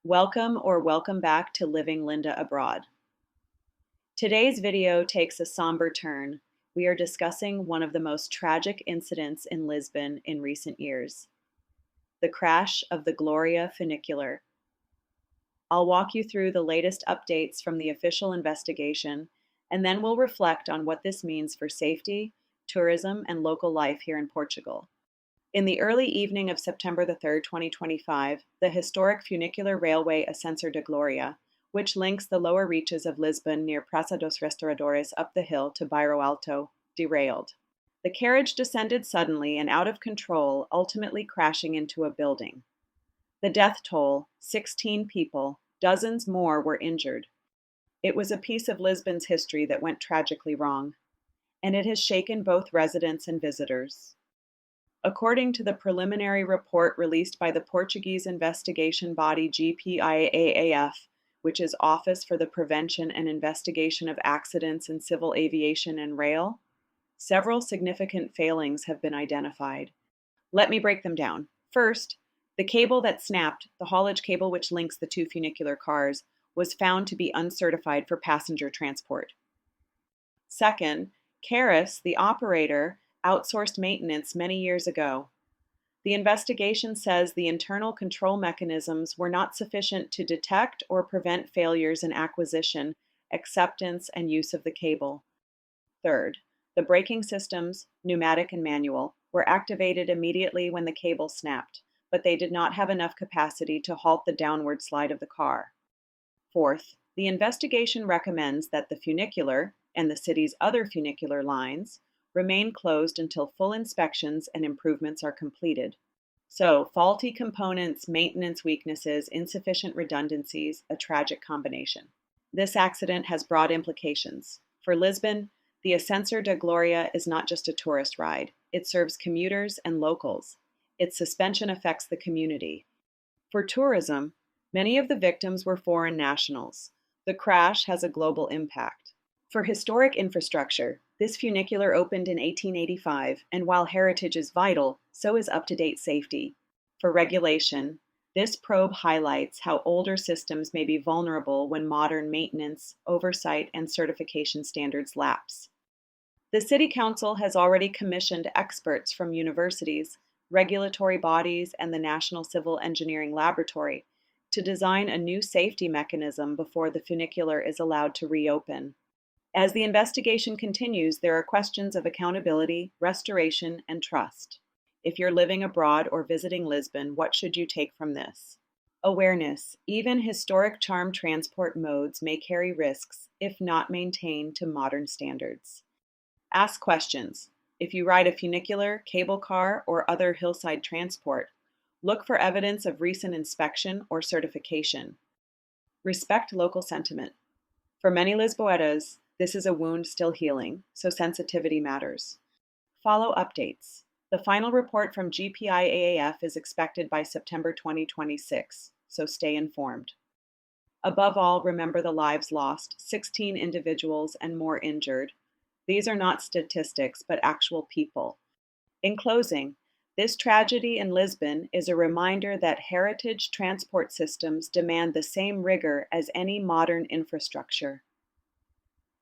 Welcome back to Living Linda Abroad. Today's video takes a somber turn. We are discussing one of the most tragic incidents in Lisbon in recent years, the crash of the Glória Funicular. I'll walk you through the latest updates from the official investigation, and then we'll reflect on what this means for safety, tourism, and local life here in Portugal. In the early evening of September the 3rd, 2025, the historic funicular railway Ascensor de Gloria, which links the lower reaches of Lisbon near Praça dos Restauradores up the hill to Bairro Alto, derailed. The carriage descended suddenly and out of control, ultimately crashing into a building. The death toll, 16 people, dozens more were injured. It was a piece of Lisbon's history that went tragically wrong, and it has shaken both residents and visitors. According to the preliminary report released by the Portuguese investigation body GPIAAF, which is Office for the Prevention and Investigation of Accidents in Civil Aviation and Rail, several significant failings have been identified. Let me break them down. First, the cable that snapped, the haulage cable which links the two funicular cars, was found to be uncertified for passenger transport. Second, Caris, the operator, outsourced maintenance many years ago. The investigation says the internal control mechanisms were not sufficient to detect or prevent failures in acquisition, acceptance, and use of the cable. Third, the braking systems, pneumatic and manual, were activated immediately when the cable snapped, but they did not have enough capacity to halt the downward slide of the car. Fourth, the investigation recommends that the funicular and the city's other funicular lines remain closed until full inspections and improvements are completed. So, faulty components, maintenance weaknesses, insufficient redundancies, a tragic combination. This accident has broad implications. For Lisbon, the Ascensor de Gloria is not just a tourist ride. It serves commuters and locals. Its suspension affects the community. For tourism, many of the victims were foreign nationals. The crash has a global impact. For historic infrastructure, this funicular opened in 1885, and while heritage is vital, so is up-to-date safety. For regulation, this probe highlights how older systems may be vulnerable when modern maintenance, oversight, and certification standards lapse. The City Council has already commissioned experts from universities, regulatory bodies, and the National Civil Engineering Laboratory to design a new safety mechanism before the funicular is allowed to reopen. As the investigation continues, there are questions of accountability, restoration, and trust. If you're living abroad or visiting Lisbon, what should you take from this? Awareness. Even historic charm transport modes may carry risks if not maintained to modern standards. Ask questions. If you ride a funicular, cable car, or other hillside transport, look for evidence of recent inspection or certification. Respect local sentiment. For many Lisboetas, this is a wound still healing, so sensitivity matters. Follow updates. The final report from GPIAAF is expected by September 2026, so stay informed. Above all, remember the lives lost, 16 individuals and more injured. These are not statistics, but actual people. In closing, this tragedy in Lisbon is a reminder that heritage transport systems demand the same rigor as any modern infrastructure.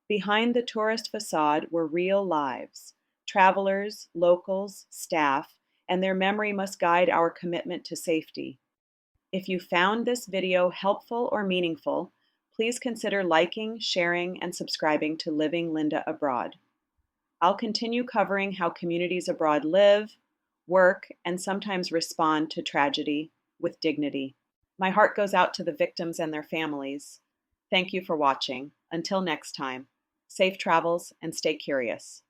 Behind the tourist facade were real lives, travelers, locals, staff, and their memory must guide our commitment to safety. If you found this video helpful or meaningful, please consider liking, sharing, and subscribing to Living Linda Abroad. I'll continue covering how communities abroad live, work, and sometimes respond to tragedy with dignity. My heart goes out to the victims and their families. Thank you for watching. Until next time. Safe travels and stay curious.